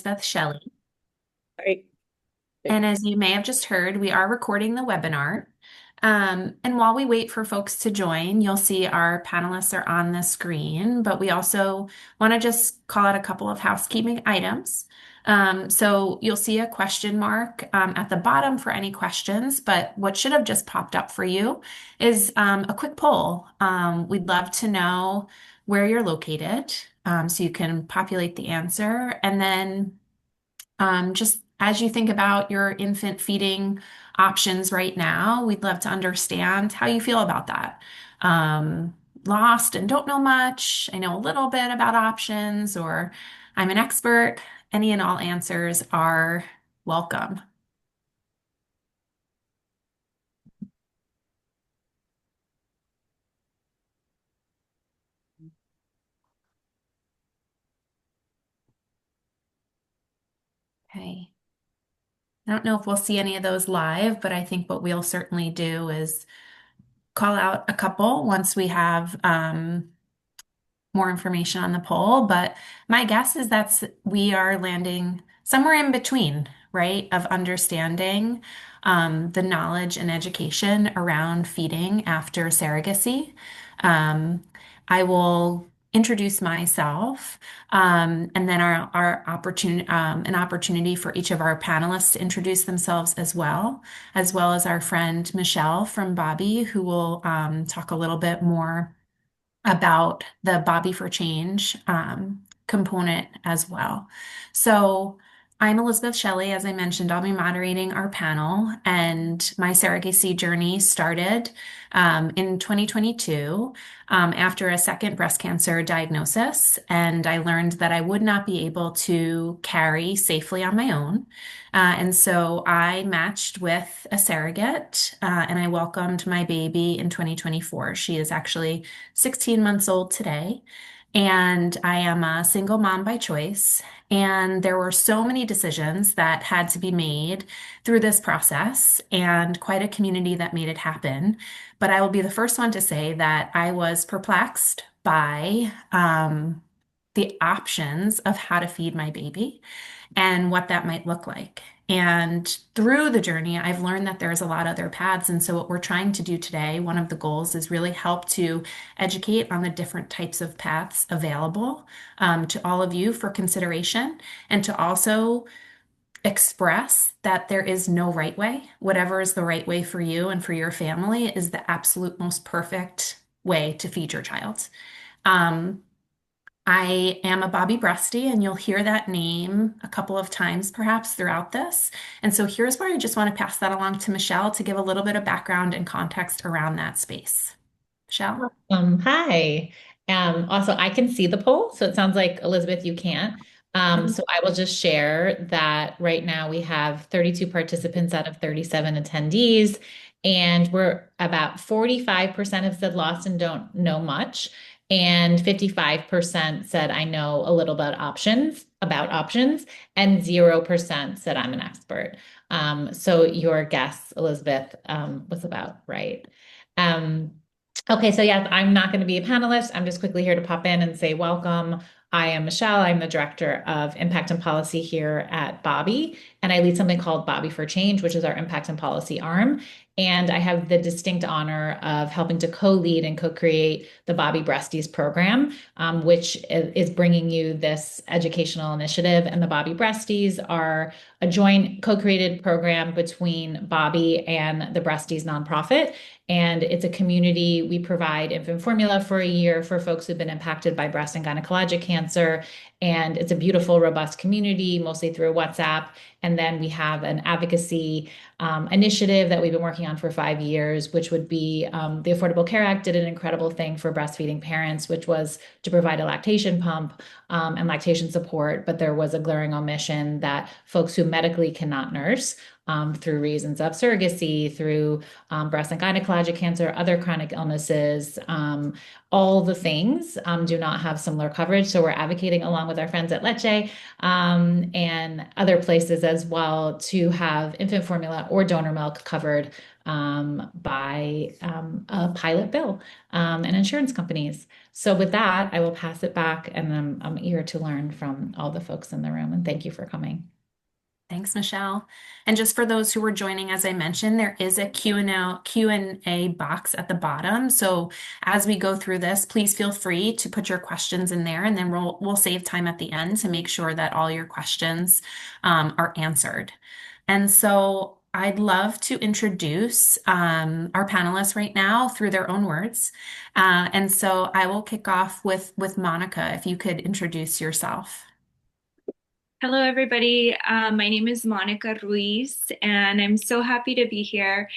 Elizabeth Shelley. Right. And as you may have just heard, we are recording the webinar. And while we wait for folks to join, you'll see our panelists are on the screen, but we also want to just call out a couple of housekeeping items. So you'll see a question mark at the bottom for any questions, but what should have just popped up for you is a quick poll. We'd love to know where you're located, so you can populate the answer. And then just as you think about your infant feeding options right now, we'd love to understand how you feel about that. Lost and don't know much. I know a little bit about options, or I'm an expert. Any and all answers are welcome. Okay. I don't know if we'll see any of those live, but I think what we'll certainly do is call out a couple once we have more information on the poll, but my guess is we are landing somewhere in between, right? Of understanding the knowledge and education around feeding after surrogacy. I will introduce myself, and then our opportunity, an opportunity for each of our panelists to introduce themselves as well as our friend Michelle from Bobbie, who will talk a little bit more about the Bobbie for Change component as well. So I'm Elizabeth Shelley. As I mentioned, I'll be moderating our panel, and my surrogacy journey started in 2022 after a second breast cancer diagnosis, and I learned that I would not be able to carry safely on my own. And so I matched with a surrogate, and I welcomed my baby in 2024. She is actually 16 months old today. And I am a single mom by choice. And there were so many decisions that had to be made through this process, and quite a community that made it happen. But I will be the first one to say that I was perplexed by the options of how to feed my baby and what that might look like. And through the journey, I've learned that there's a lot of other paths. And so, what we're trying to do today, one of the goals is really help to educate on the different types of paths available to all of you for consideration, and to also express that there is no right way. Whatever is the right way for you and for your family is the absolute most perfect way to feed your child. Um, I am a Bobbie Breasty, and you'll hear that name a couple of times perhaps throughout this. And so here's where I just want to pass that along to Michelle to give a little bit of background and context around that space. Michelle? Hi. Also, I can see the poll, so it sounds like Elizabeth, you can't. So I will just share that right now we have 32 participants out of 37 attendees, and we're about 45% have said lost and don't know much, and 55% said I know a little about options, and 0% said I'm an expert. So your guess, Elizabeth, was about right. Um, Okay, so yes, I'm not going to be a panelist. I'm just quickly here to pop in and say welcome. I am Michelle. I'm the director of impact and policy here at Bobbie, and I lead something called Bobbie for Change, which is our impact and policy arm. And I have the distinct honor of helping to co-lead and co-create the Bobbie Breasties program, which is bringing you this educational initiative. And the Bobbie Breasties are a joint co-created program between Bobbie and the Breasties nonprofit. And it's a community. We provide infant formula for a year for folks who've been impacted by breast and gynecologic cancer. And it's a beautiful, robust community, mostly through WhatsApp. And then we have an advocacy initiative that we've been working on for 5 years, which would be the Affordable Care Act did an incredible thing for breastfeeding parents, which was to provide a lactation pump and lactation support. But there was a glaring omission that folks who medically cannot nurse through reasons of surrogacy, through breast and gynecologic cancer, other chronic illnesses, all the things do not have similar coverage. So we're advocating along with our friends at Lecce and then other places as well to have infant formula or donor milk covered by a pilot bill and insurance companies. So with that, I will pass it back, and I'm eager to learn from all the folks in the room. And thank you for coming. Thanks, Michelle. And just for those who were joining, as I mentioned, there is a Q&A box at the bottom. So as we go through this, please feel free to put your questions in there, and then we'll save time at the end to make sure that all your questions are answered. And so I'd love to introduce our panelists right now through their own words. And so I will kick off with Monica, if you could introduce yourself. Hello, everybody. My name is Monica Ruiz, and I'm so happy to be here.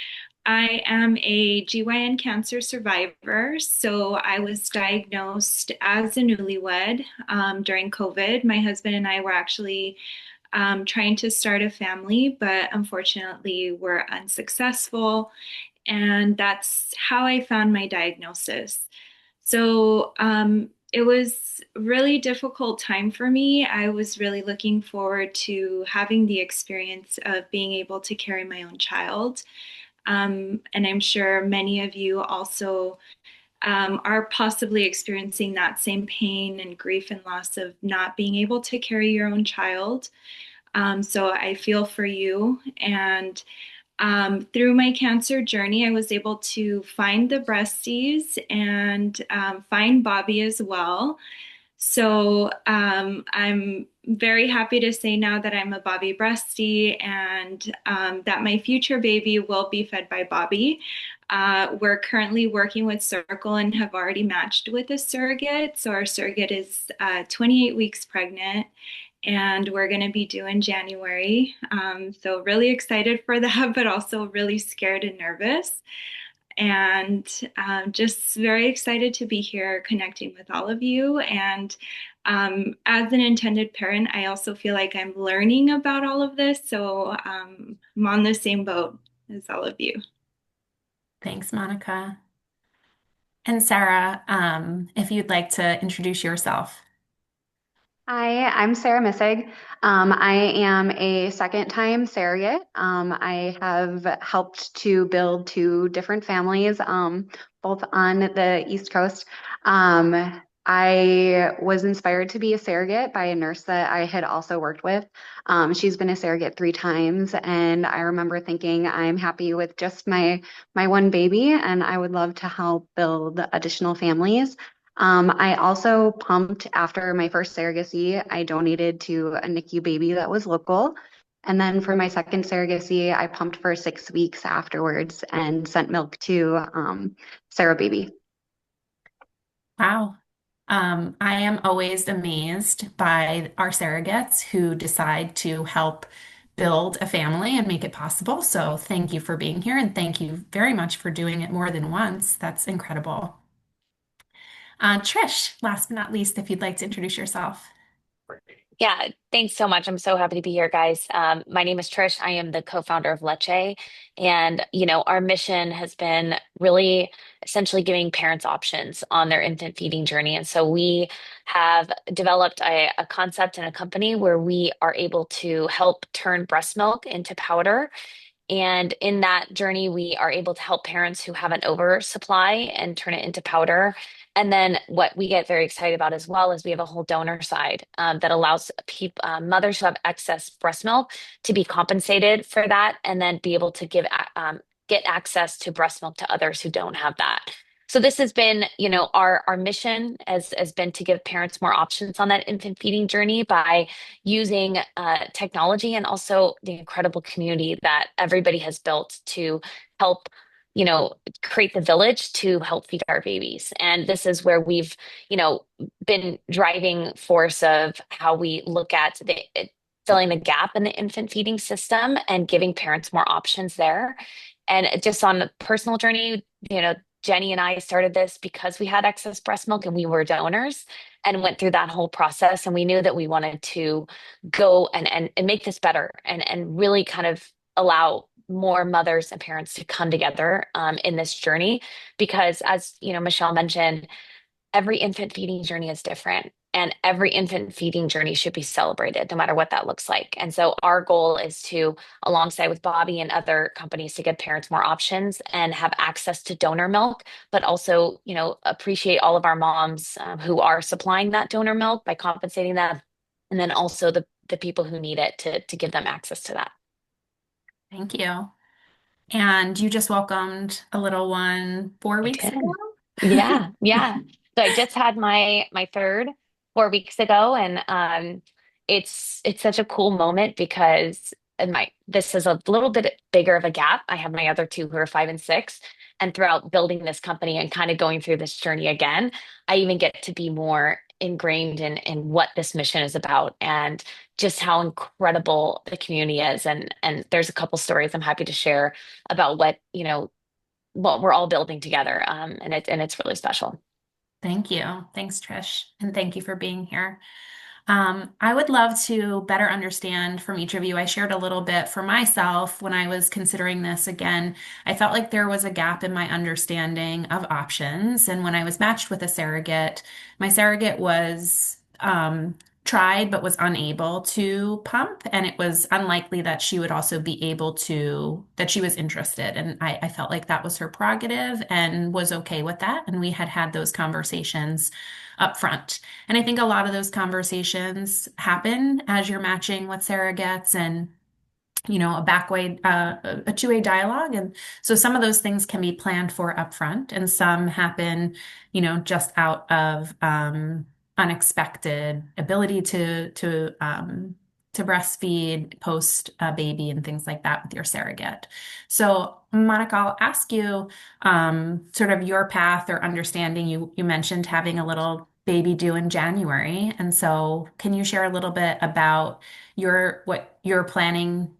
I am a GYN cancer survivor. So I was diagnosed as a newlywed during COVID. My husband and I were actually trying to start a family, but unfortunately were unsuccessful. And that's how I found my diagnosis. So it was a really difficult time for me. I was really looking forward to having the experience of being able to carry my own child. And I'm sure many of you also are possibly experiencing that same pain and grief and loss of not being able to carry your own child. So I feel for you. And through my cancer journey, I was able to find the breasties and find Bobbie as well. So I'm very happy to say now that I'm a Bobbie breastie and that my future baby will be fed by Bobbie. We're currently working with Circle and have already matched with a surrogate. So our surrogate is 28 weeks pregnant, and we're going to be due in January. So really excited for that, but also really scared and nervous. And just very excited to be here connecting with all of you. And as an intended parent, I also feel like I'm learning about all of this. So I'm on the same boat as all of you. Thanks, Monica. And Sarah, if you'd like to introduce yourself. Hi, I'm Sarah Missig. I am a second-time surrogate. I have helped to build two different families, both on the East Coast. I was inspired to be a surrogate by a nurse that I had also worked with. She's been a surrogate 3 times, and I remember thinking, I'm happy with just my one baby, and I would love to help build additional families. I also pumped after my first surrogacy. I donated to a NICU baby that was local. And then for my second surrogacy, I pumped for 6 weeks afterwards and sent milk to Sarah Baby. Wow. I am always amazed by our surrogates who decide to help build a family and make it possible. So thank you for being here, and thank you very much for doing it more than once. That's incredible. Trish, last but not least, if you'd like to introduce yourself. Yeah, thanks so much. I'm so happy to be here, guys. My name is Trish. I am the co-founder of Leche. And, our mission has been really essentially giving parents options on their infant feeding journey. And so we have developed a concept and a company where we are able to help turn breast milk into powder. And in that journey, we are able to help parents who have an oversupply and turn it into powder. And then what we get very excited about as well is we have a whole donor side that allows mothers who have excess breast milk to be compensated for that, and then be able to get access to breast milk to others who don't have that. So this has been, our mission has been to give parents more options on that infant feeding journey by using technology and also the incredible community that everybody has built to help, create the village to help feed our babies. And this is where we've, been driving force of how we look at filling the gap in the infant feeding system and giving parents more options there. And just on a personal journey, Jenny and I started this because we had excess breast milk and we were donors and went through that whole process. And we knew that we wanted to go and make this better and really kind of allow more mothers and parents to come together in this journey. Because as Michelle mentioned, every infant feeding journey is different. And every infant feeding journey should be celebrated, no matter what that looks like. And so our goal is to, alongside with Bobbie and other companies, to give parents more options and have access to donor milk, but also, appreciate all of our moms who are supplying that donor milk by compensating them, and then also the people who need it to give them access to that. Thank you. And you just welcomed a little one four I weeks ago? did. Yeah, yeah. So I just had my third 4 weeks ago, and it's such a cool moment because my this is a little bit bigger of a gap. I have my other two who are 5 and 6, and throughout building this company and kind of going through this journey again, I even get to be more ingrained in what this mission is about and just how incredible the community is. And there's a couple stories I'm happy to share about what we're all building together. And it's really special. Thank you. Thanks, Trish. And thank you for being here. I would love to better understand from each of you. I shared a little bit for myself when I was considering this again. I felt like there was a gap in my understanding of options. And when I was matched with a surrogate, my surrogate was tried but was unable to pump. And it was unlikely that she would also be able to, that she was interested. And I felt like that was her prerogative and was okay with that. And we had had those conversations up front. And I think a lot of those conversations happen as you're matching with surrogates and a backway, a two-way dialogue. And so some of those things can be planned for upfront, and some happen, just out of unexpected ability to breastfeed post baby and things like that with your surrogate. So, Monica, I'll ask you sort of your path or understanding. You mentioned having a little baby due in January, and so can you share a little bit about what you're planning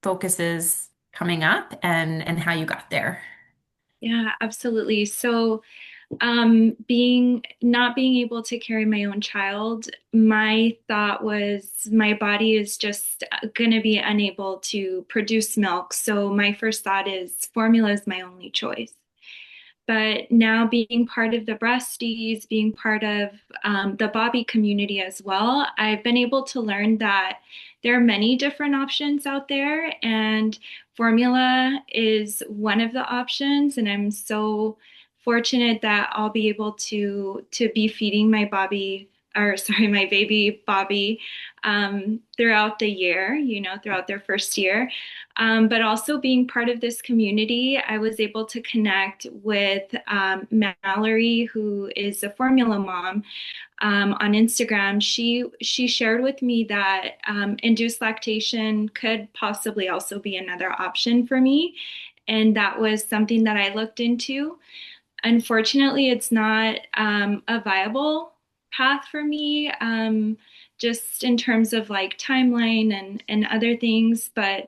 focuses coming up and how you got there? Yeah, absolutely. So, not being able to carry my own child, my thought was my body is just going to be unable to produce milk. So my first thought is formula is my only choice. But now being part of the breasties, being part of the Bobbie community as well, I've been able to learn that there are many different options out there, and formula is one of the options. And I'm so fortunate that I'll be able to be feeding my Bobbie, or sorry, my baby Bobbie, throughout the year, throughout their first year. But also being part of this community, I was able to connect with Mallory, who is a formula mom, on Instagram. She shared with me that induced lactation could possibly also be another option for me, and that was something that I looked into. Unfortunately, it's not a viable path for me, just in terms of like timeline and other things, but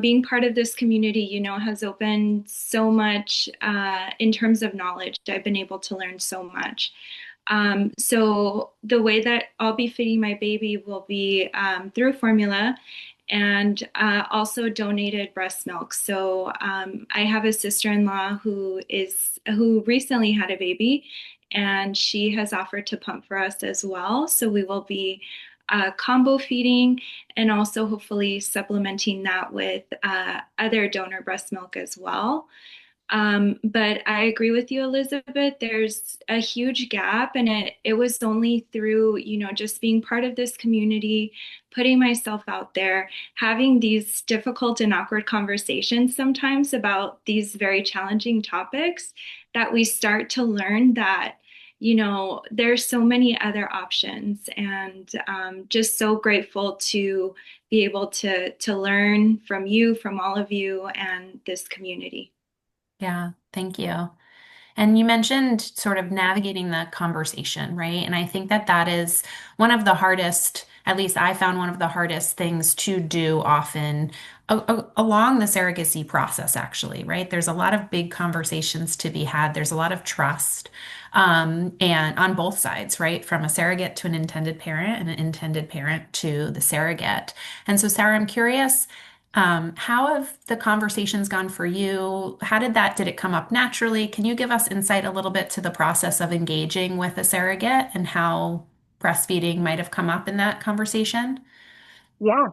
being part of this community, has opened so much in terms of knowledge. I've been able to learn so much. So the way that I'll be feeding my baby will be through formula and also donated breast milk. So I have a sister-in-law who recently had a baby, and she has offered to pump for us as well. So we will be combo feeding and also hopefully supplementing that with other donor breast milk as well. But I agree with you, Elizabeth. There's a huge gap, and it was only through, just being part of this community, putting myself out there, having these difficult and awkward conversations sometimes about these very challenging topics, that we start to learn that, there's so many other options, and just so grateful to be able to learn from you, from all of you, and this community. Yeah, thank you. And you mentioned sort of navigating the conversation, right? And I think that that is one of the hardest, at least I found one of the hardest things to do often along the surrogacy process, actually, right? There's a lot of big conversations to be had. There's a lot of trust, and on both sides, right? From a surrogate to an intended parent and an intended parent to the surrogate. And so, Sarah, I'm curious, How have the conversations gone for you? Did it come up naturally? Can you give us insight a little bit to the process of engaging with a surrogate and how breastfeeding might have come up in that conversation? Yeah.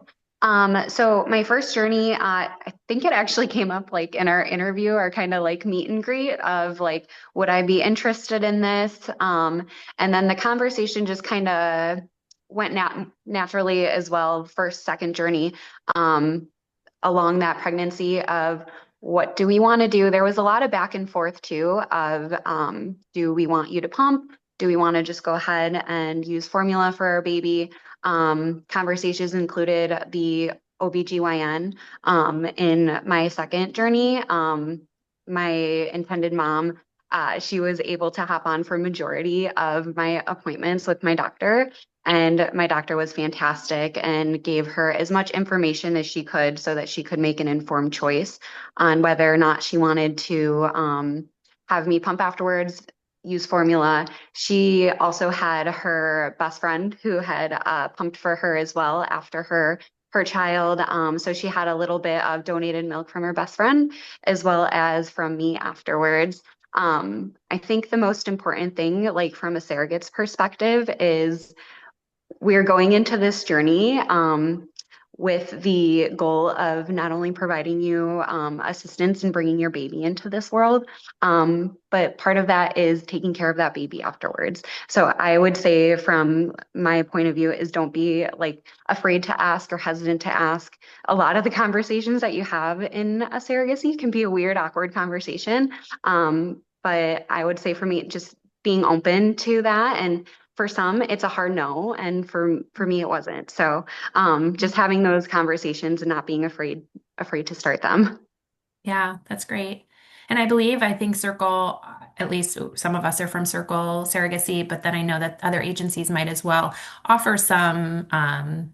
So my first journey, I think it actually came up like in our interview, our kind of like meet and greet of like, would I be interested in this? And then the conversation just kind of went naturally as well, first, second journey, um, along that pregnancy of what do we want to do? There was a lot of back and forth too of, do we want you to pump? Do we want to just go ahead and use formula for our baby? Conversations included the OBGYN in my second journey. My intended mom, she was able to hop on for majority of my appointments with my doctor. And my doctor was fantastic and gave her as much information as she could so that she could make an informed choice on whether or not she wanted to have me pump afterwards, use formula. She also had her best friend who had pumped for her as well after her child. So she had a little bit of donated milk from her best friend as well as from me afterwards. I think the most important thing, like from a surrogate's perspective, is we're going into this journey with the goal of not only providing you assistance in bringing your baby into this world, but part of that is taking care of that baby afterwards. So I would say from my point of view is don't be like afraid to ask or hesitant to ask. A lot of the conversations that you have in a surrogacy can be a weird, awkward conversation. But I would say for me, just being open to that, and for some, it's a hard no, and for me, it wasn't. So, just having those conversations and not being afraid to start them. Yeah, that's great. And I think Circle, at least some of us are from Circle Surrogacy, but then I know that other agencies might as well offer some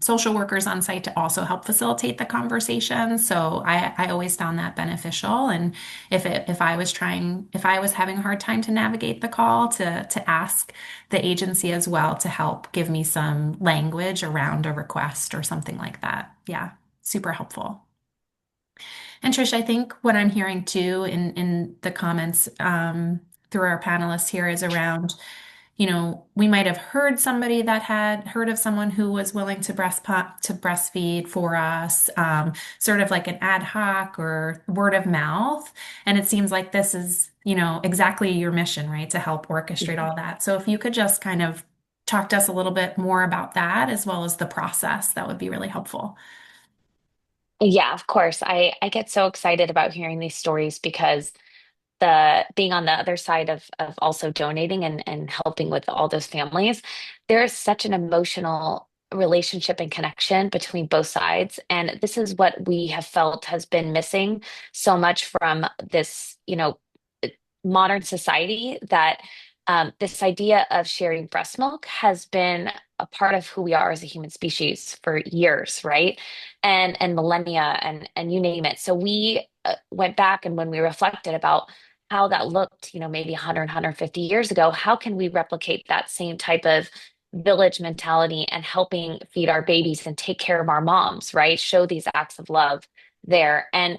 social workers on site to also help facilitate the conversation. So I always found that beneficial. And if I was having a hard time to navigate the call, to ask the agency as well to help give me some language around a request or something like that. Yeah, super helpful. And Trish, I think what I'm hearing too in the comments through our panelists here is around, we might have heard somebody that had heard of someone who was willing to breastfeed for us, sort of like an ad hoc or word of mouth. And it seems like this is, exactly your mission, right? To help orchestrate all that. So if you could just kind of talk to us a little bit more about that as well as the process, that would be really helpful. Yeah, of course. I get so excited about hearing these stories because the being on the other side of also donating and helping with all those families, there is such an emotional relationship and connection between both sides. And this is what we have felt has been missing so much from this, modern society that this idea of sharing breast milk has been a part of who we are as a human species for years, right? And millennia and you name it. So we went back and when we reflected about how that looked, maybe 100, 150 years ago, how can we replicate that same type of village mentality and helping feed our babies and take care of our moms, right? Show these acts of love there. And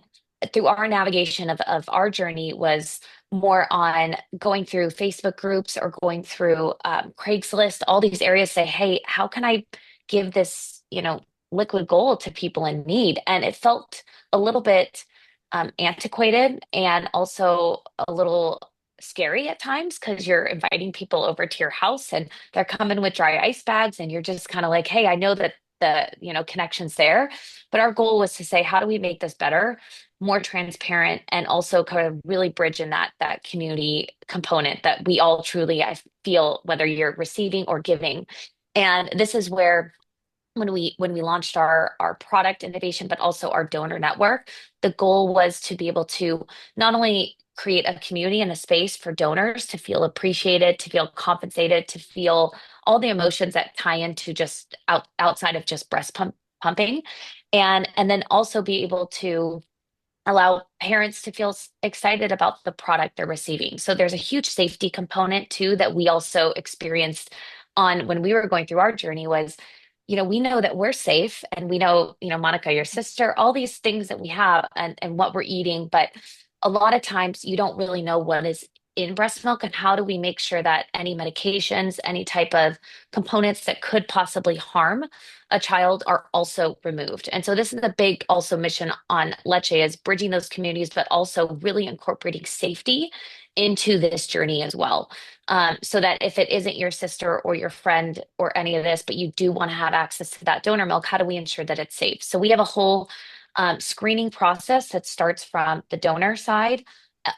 through our navigation of our journey was more on going through Facebook groups or going through Craigslist, all these areas say, hey, how can I give this, liquid gold to people in need? And it felt a little bit antiquated and also a little scary at times because you're inviting people over to your house and they're coming with dry ice bags and you're just kind of like, hey, I know that the, connection's there. But our goal was to say, how do we make this better, more transparent, and also kind of really bridge in that community component that we all truly, I feel, whether you're receiving or giving. And this is where when we launched our product innovation, but also our donor network, the goal was to be able to not only create a community and a space for donors to feel appreciated, to feel compensated, to feel all the emotions that tie into just outside of just pumping, and then also be able to allow parents to feel excited about the product they're receiving. So there's a huge safety component too that we also experienced on when we were going through our journey was we know that we're safe and we know, Monica, your sister, all these things that we have and what we're eating. But a lot of times you don't really know what is in breast milk and how do we make sure that any medications, any type of components that could possibly harm a child are also removed. And so this is a big also mission on Leche is bridging those communities, but also really incorporating safety into this journey as well. So that if it isn't your sister or your friend or any of this, but you do want to have access to that donor milk, how do we ensure that it's safe? So we have a whole screening process that starts from the donor side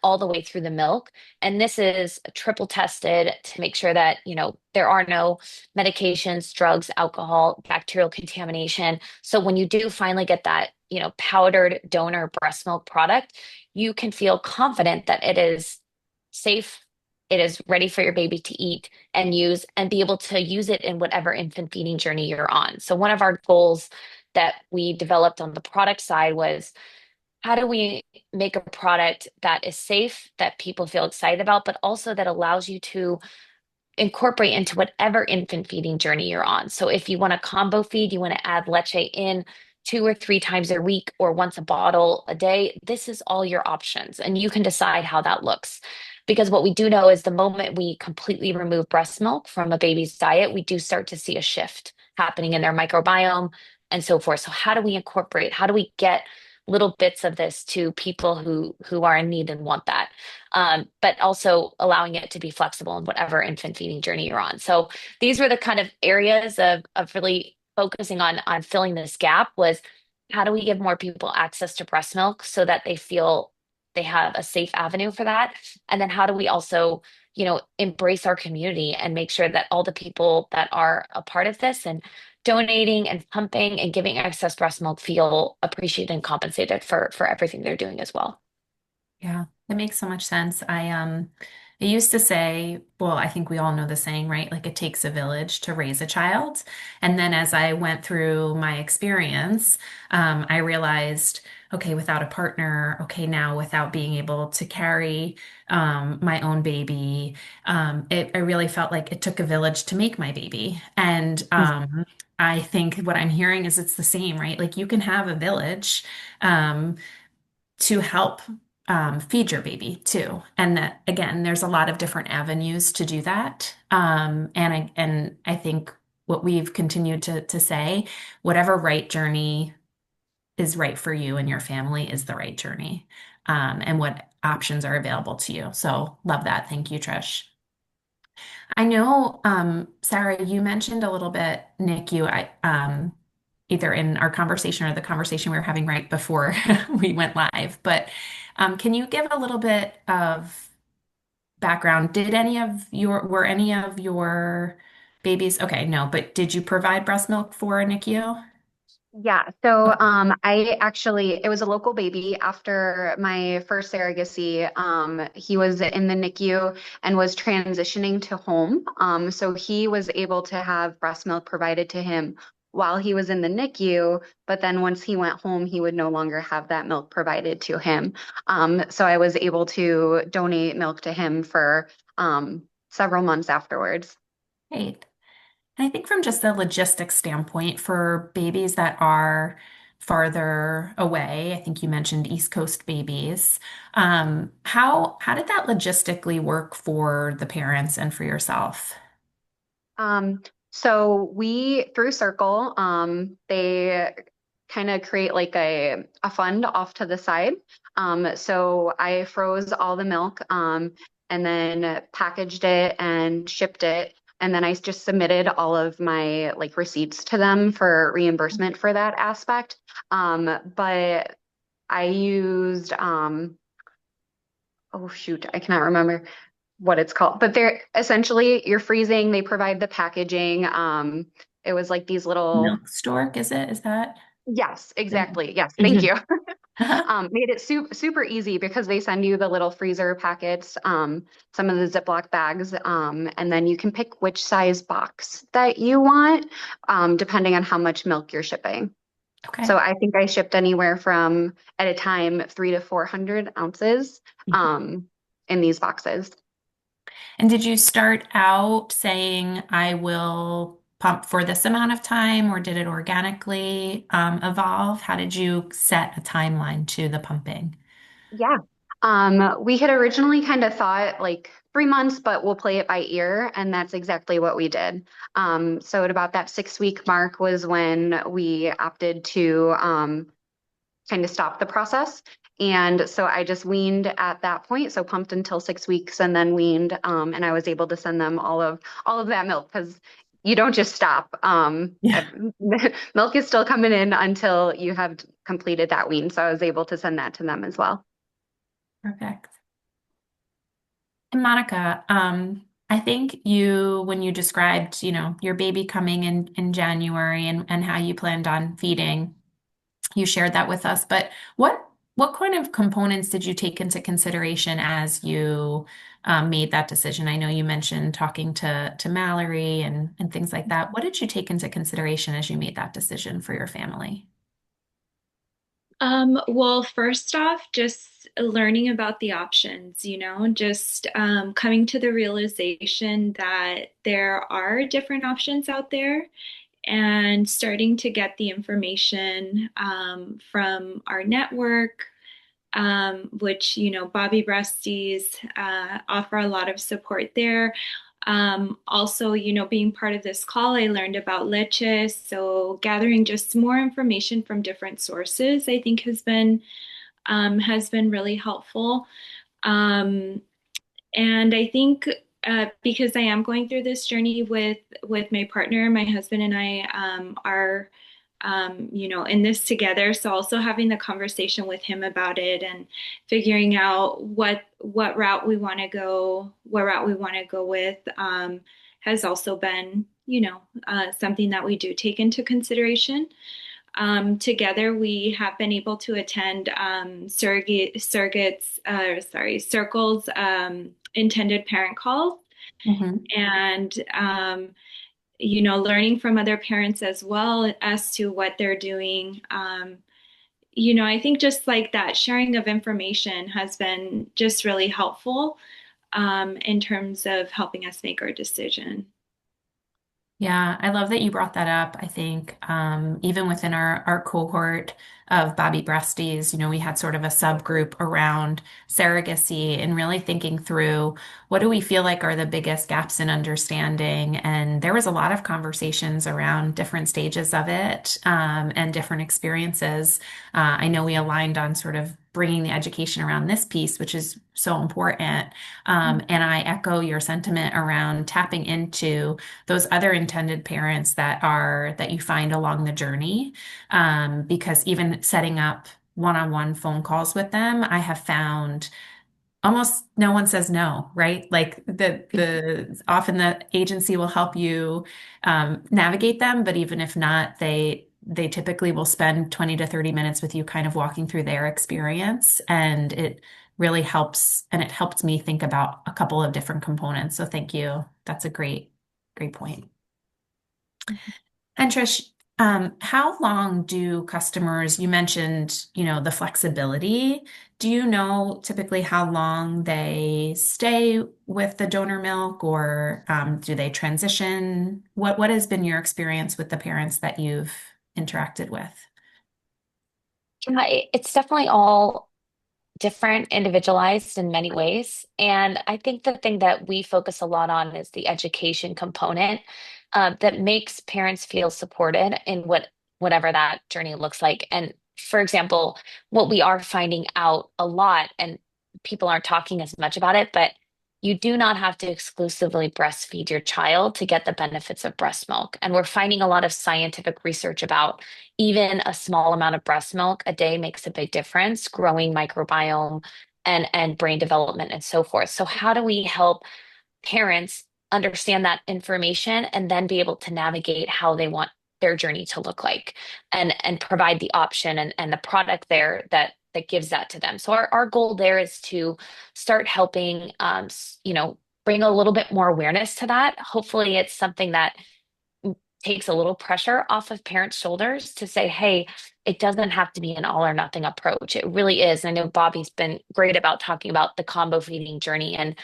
all the way through the milk. And this is triple tested to make sure that, there are no medications, drugs, alcohol, bacterial contamination. So when you do finally get that, powdered donor breast milk product, you can feel confident that it is safe, it is ready for your baby to eat and use and be able to use it in whatever infant feeding journey you're on. So one of our goals that we developed on the product side was how do we make a product that is safe, that people feel excited about, but also that allows you to incorporate into whatever infant feeding journey you're on. So if you want a combo feed, you want to add leche in 2 or 3 times a week or once a bottle a day, this is all your options and you can decide how that looks. Because what we do know is the moment we completely remove breast milk from a baby's diet, we do start to see a shift happening in their microbiome and so forth. So how do we incorporate, how do we get little bits of this to people who are in need and want that? But also allowing it to be flexible in whatever infant feeding journey you're on. So these were the kind of areas of really focusing on filling this gap was how do we give more people access to breast milk so that they feel they have a safe avenue for that? And then how do we also, embrace our community and make sure that all the people that are a part of this and donating and pumping and giving excess breast milk feel appreciated and compensated for everything they're doing as well. Yeah, that makes so much sense. I used to say, well, I think we all know the saying, right? Like it takes a village to raise a child. And then as I went through my experience, I realized, okay, without a partner, okay, now without being able to carry my own baby, I really felt like it took a village to make my baby. And I think what I'm hearing is it's the same, right? Like you can have a village. To help feed your baby too. And that, again, there's a lot of different avenues to do that. And I think what we've continued to say, whatever right journey is right for you and your family is the right journey, and what options are available to you. So love that. Thank you, Trish. I know, Sarah, you mentioned a little bit, Nick, either in our conversation or the conversation we were having right before we went live, but can you give a little bit of background? Were any of your babies, okay, no, but did you provide breast milk for a NICU? Yeah, so I actually, it was a local baby after my first surrogacy. He was in the NICU and was transitioning to home. So he was able to have breast milk provided to him while he was in the NICU, but then once he went home, he would no longer have that milk provided to him. So I was able to donate milk to him for several months afterwards. Great. And I think from just a logistics standpoint, for babies that are farther away, I think you mentioned East Coast babies, how did that logistically work for the parents and for yourself? So we through Circle, they kind of create like a fund off to the side. So I froze all the milk, and then packaged it and shipped it. And then I just submitted all of my like receipts to them for reimbursement for that aspect. But I used, oh shoot, I cannot remember what it's called, but they're essentially you're freezing. They provide the packaging. It was like these little, Milk stork, is it? Is that? yes, exactly. Yes, thank Mhm. you. Made it super easy because they send you the little freezer packets, some of the Ziploc bags, and then you can pick which size box that you want, depending on how much milk you're shipping. So Okay. I think I shipped anywhere from at a time 3 to 400 ounces, um, in these boxes. And did you start out saying, I will pump for this amount of time, or did it organically evolve? How did you set a timeline to the pumping? Yeah. We had originally kind of thought like 3 months, but we'll play it by ear, and that's exactly what we did. So at about that 6 week mark was when we opted to kind of stop the process. And so I just weaned at that point, so pumped until 6 weeks and then weaned, and I was able to send them all of that milk because you don't just stop. Yeah, Milk is still coming in until you have completed that wean, so I was able to send that to them as well. perfect. And Monica, I think when you described, your baby coming in January and how you planned on feeding, you shared that with us. But what kind of components did you take into consideration as you made that decision? I know you mentioned talking to Mallory and things like that. What did you take into consideration as you made that decision for your family? Well, first off, just learning about the options, just coming to the realization that there are different options out there and starting to get the information from our network, which, Bobbie Breasties offer a lot of support there. Also, being part of this call, I learned about leche. So gathering just more information from different sources, I think has been really helpful. Um, and I think because I am going through this journey with my partner, my husband and I are in this together. So also having the conversation with him about it and figuring out what route we want to go, what route we want to go with, has also been, something that we do take into consideration. Together, we have been able to attend circles, intended parent calls, Mhm. and learning from other parents as well as to what they're doing. I think just like that sharing of information has been just really helpful in terms of helping us make our decision. Yeah, I love that you brought that up. I think even within our cohort of Bobbie Breasties, we had sort of a subgroup around surrogacy and really thinking through what do we feel like are the biggest gaps in understanding. And there was a lot of conversations around different stages of it and different experiences. I know we aligned on sort of bringing the education around this piece, which is so important. And I echo your sentiment around tapping into those other intended parents that you find along the journey. Because even setting up one-on-one phone calls with them, I have found almost no one says no, right? Like the often the agency will help you navigate them, but even if not, they typically will spend 20 to 30 minutes with you kind of walking through their experience. And it really helps, and it helped me think about a couple of different components. So thank you. That's a great point. And Trish, how long do customers, you mentioned, the flexibility. Do you know typically how long they stay with the donor milk or do they transition? What has been your experience with the parents that you've interacted with? It's definitely all different, individualized in many ways. And I think the thing that we focus a lot on is the education component that makes parents feel supported in whatever that journey looks like. And for example, what we are finding out a lot, and people aren't talking as much about it, but you do not have to exclusively breastfeed your child to get the benefits of breast milk. And we're finding a lot of scientific research about even a small amount of breast milk a day makes a big difference, growing microbiome and brain development and so forth. So how do we help parents understand that information and then be able to navigate how they want their journey to look like and provide the option and the product there that gives that to them. So our goal there is to start helping bring a little bit more awareness to that. Hopefully it's something that takes a little pressure off of parents' shoulders to say, hey, it doesn't have to be an all or nothing approach. It really is. And I know Bobbie's been great about talking about the combo feeding journey. And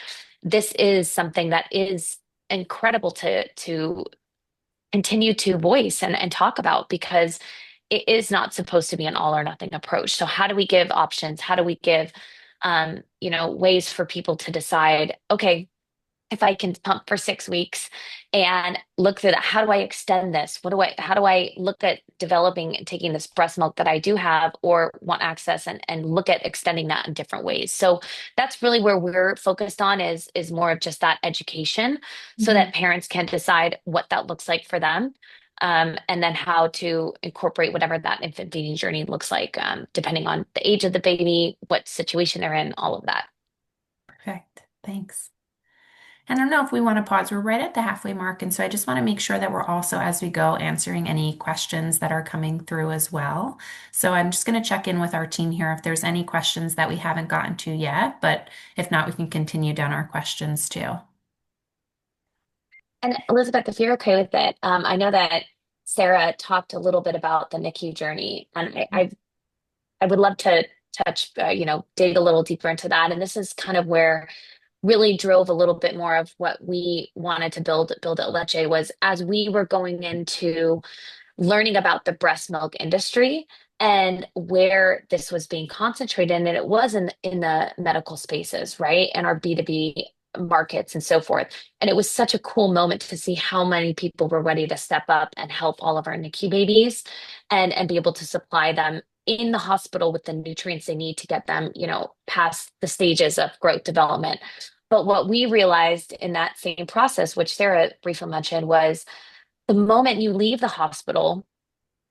this is something that is incredible to continue to voice and talk about, because it is not supposed to be an all or nothing approach. So how do we give options? How do we give, ways for people to decide, okay, if I can pump for 6 weeks and look through that, how do I extend this? How do I look at developing and taking this breast milk that I do have or want access, and look at extending that in different ways. So that's really where we're focused on, is more of just that education so Mhm. that parents can decide what that looks like for them. And then how to incorporate whatever that infant feeding journey looks like, depending on the age of the baby, what situation they're in, all of that. Perfect. Thanks. I don't know if we want to pause. We're right at the halfway mark. And so I just want to make sure that we're also, as we go, answering any questions that are coming through as well. So I'm just going to check in with our team here if there's any questions that we haven't gotten to yet. But if not, we can continue down our questions too. And Elizabeth, if you're okay with it, I know that Sarah talked a little bit about the NICU journey, and I would love to touch, dig a little deeper into that. And this is kind of where really drove a little bit more of what we wanted to build at Leche, was as we were going into learning about the breast milk industry and where this was being concentrated, and it was in the medical spaces, right? And our B2B markets and so forth. And it was such a cool moment to see how many people were ready to step up and help all of our NICU babies, and be able to supply them in the hospital with the nutrients they need to get them, past the stages of growth development. But what we realized in that same process, which Sarah briefly mentioned, was the moment you leave the hospital,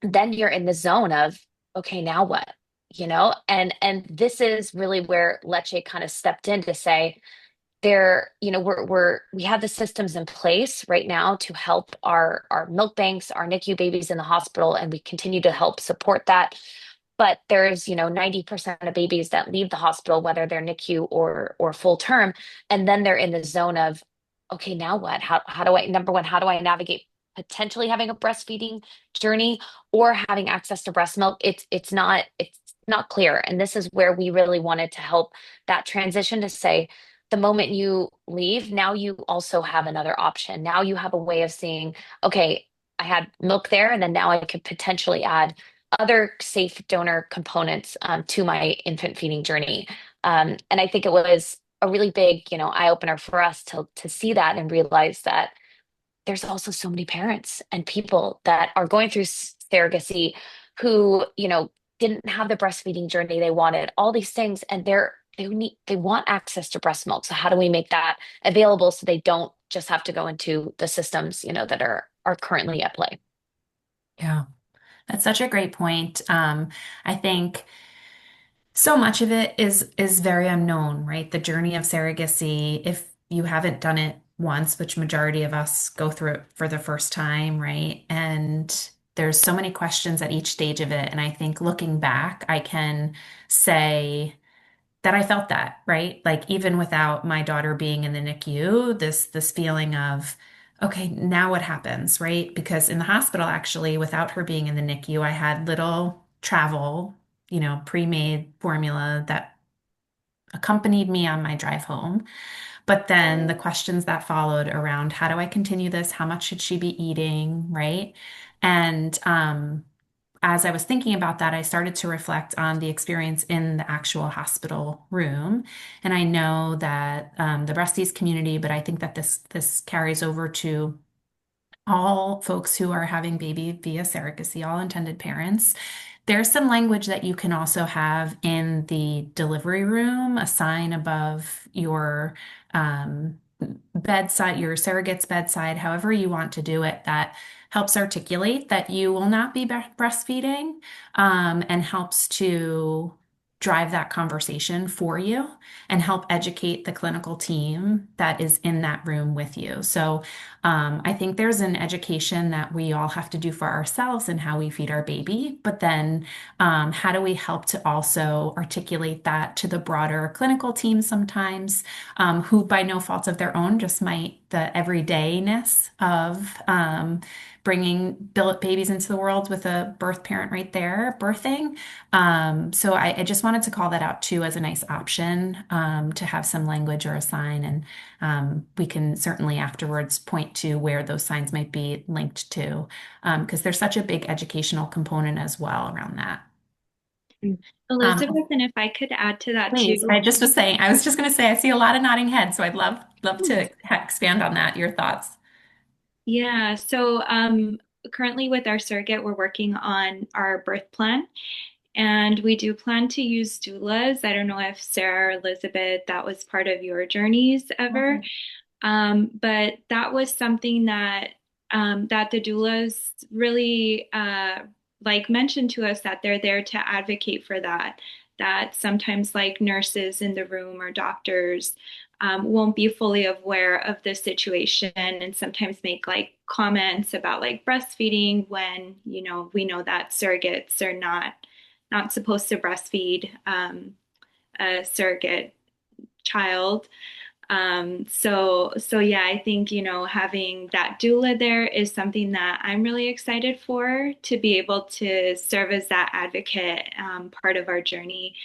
then you're in the zone of, okay, now what? And this is really where Lecce kind of stepped in to say, we have the systems in place right now to help our milk banks, our NICU babies in the hospital, and we continue to help support that. But there's 90% of babies that leave the hospital, whether they're NICU or full term, and then they're in the zone of, okay, now what? How do I, number one, how do I navigate potentially having a breastfeeding journey or having access to breast milk? It's not clear. And this is where we really wanted to help that transition, to say, the moment you leave, now you also have another option. Now you have a way of seeing, okay, I had milk there, and then now I could potentially add other safe donor components, to my infant feeding journey. And I think it was a really big, eye opener for us to see that and realize that there's also so many parents and people that are going through surrogacy who, didn't have the breastfeeding journey they wanted, all these things, and they want access to breast milk. So how do we make that available so they don't just have to go into the systems, that are currently at play? Yeah, that's such a great point. I think so much of it is very unknown, right? The journey of surrogacy, if you haven't done it once, which majority of us go through it for the first time, right? And there's so many questions at each stage of it. And I think looking back, I can say that I felt that, right? Like even without my daughter being in the NICU, this feeling of, okay, now what happens, right? Because in the hospital, actually, without her being in the NICU, I had little travel, pre-made formula that accompanied me on my drive home. But then the questions that followed around, how do I continue this? How much should she be eating, right? And as I was thinking about that, I started to reflect on the experience in the actual hospital room. And I know that the breasties community, but I think that this carries over to all folks who are having baby via surrogacy, all intended parents. There's some language that you can also have in the delivery room, a sign above your um, bedside, your surrogate's bedside, however you want to do it, that helps articulate that you will not be breastfeeding, and helps to drive that conversation for you and help educate the clinical team that is in that room with you. So I think there's an education that we all have to do for ourselves and how we feed our baby, but then how do we help to also articulate that to the broader clinical team sometimes, who by no fault of their own just might the everydayness of bringing babies into the world with a birth parent right there, birthing. So I just wanted to call that out too as a nice option to have some language or a sign. And we can certainly afterwards point to where those signs might be linked to, because there's such a big educational component as well around that. Um, Elizabeth, and if I could add to that Please, too. I just was saying, I was just going to say, I see a lot of nodding heads, so I'd love to expand on that, your thoughts. Yeah, so currently with our surrogate, we're working on our birth plan, and we do plan to use doulas. I don't know if Sarah or Elizabeth, that was part of your journeys ever. But that was something that that the doulas really like mentioned to us that they're there to advocate for that. That sometimes like nurses in the room or doctors won't be fully aware of the situation and sometimes make like comments about like breastfeeding when we know that surrogates are not supposed to breastfeed a surrogate child. So yeah, I think, having that doula there is something that I'm really excited for to be able to serve as that advocate, part of our journey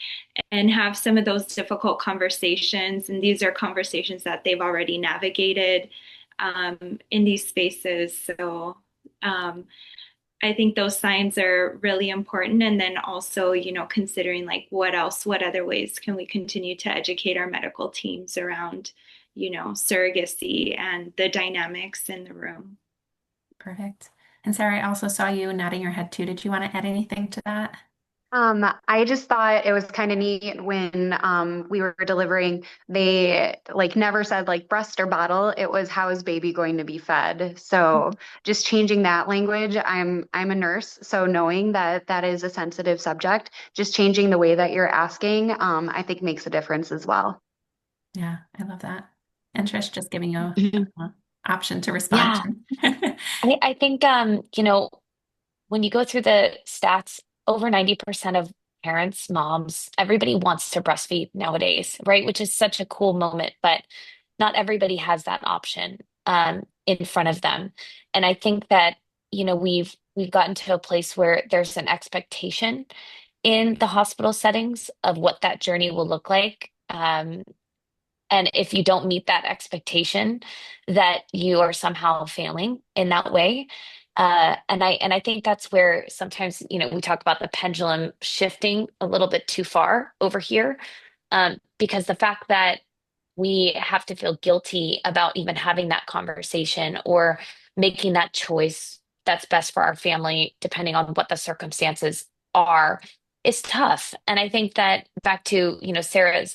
and have some of those difficult conversations. And these are conversations that they've already navigated, in these spaces. So, um, I think those signs are really important. And then also, considering like what else, what other ways can we continue to educate our medical teams around, surrogacy and the dynamics in the room. Perfect. And Sarah, I also saw you nodding your head too. Did you want to add anything to that? I just thought it was kind of neat when we were delivering, they like never said like breast or bottle. It was how is baby going to be fed? So just changing that language. I'm a nurse, so knowing that that is a sensitive subject, just changing the way that you're asking, I think makes a difference as well. Yeah, I love that. And Trish, just giving you Mhm. a option to respond Yeah, to. I think when you go through the stats, over 90% of parents, moms, everybody wants to breastfeed nowadays, right? Which is such a cool moment, but not everybody has that option in front of them. And I think that, we've gotten to a place where there's an expectation in the hospital settings of what that journey will look like. And if you don't meet that expectation, that you are somehow failing in that way. And I think that's where sometimes, we talk about the pendulum shifting a little bit too far over here. Because the fact that we have to feel guilty about even having that conversation or making that choice that's best for our family, depending on what the circumstances are, is tough. And I think that back to, Sarah's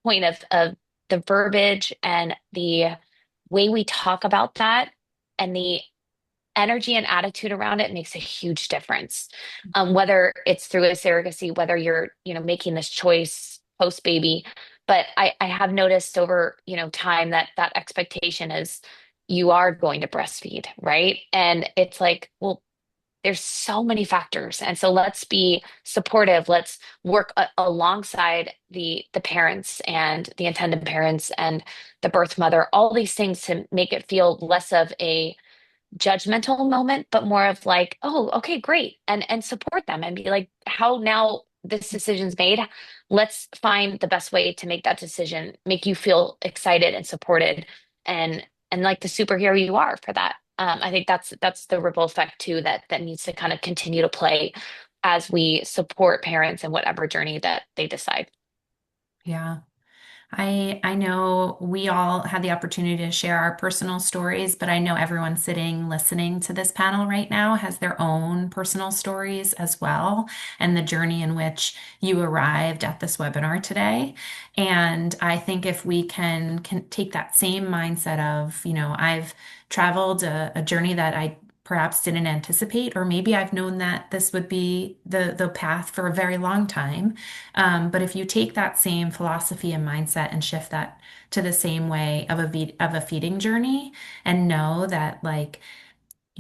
point of the verbiage and the way we talk about that and the energy and attitude around it makes a huge difference. Whether it's through a surrogacy, whether you're, making this choice post baby. But I have noticed over, time that that expectation is you are going to breastfeed, right? And it's like, well, there's so many factors. And so let's be supportive. Let's work alongside the parents and the intended parents and the birth mother, all these things to make it feel less of a judgmental moment, but more of like, oh, okay, great. And support them and be like, how now this decision's made. Let's find the best way to make that decision, make you feel excited and supported and like the superhero you are for that. I think that's the ripple effect too that needs to kind of continue to play as we support parents in whatever journey that they decide. Yeah. I know we all had the opportunity to share our personal stories, but I know everyone sitting listening to this panel right now has their own personal stories as well, and the journey in which you arrived at this webinar today. And I think if we can take that same mindset of, I've traveled a journey that I perhaps didn't anticipate, or maybe I've known that this would be the path for a very long time. But if you take that same philosophy and mindset and shift that to the same way of a feeding journey and know that like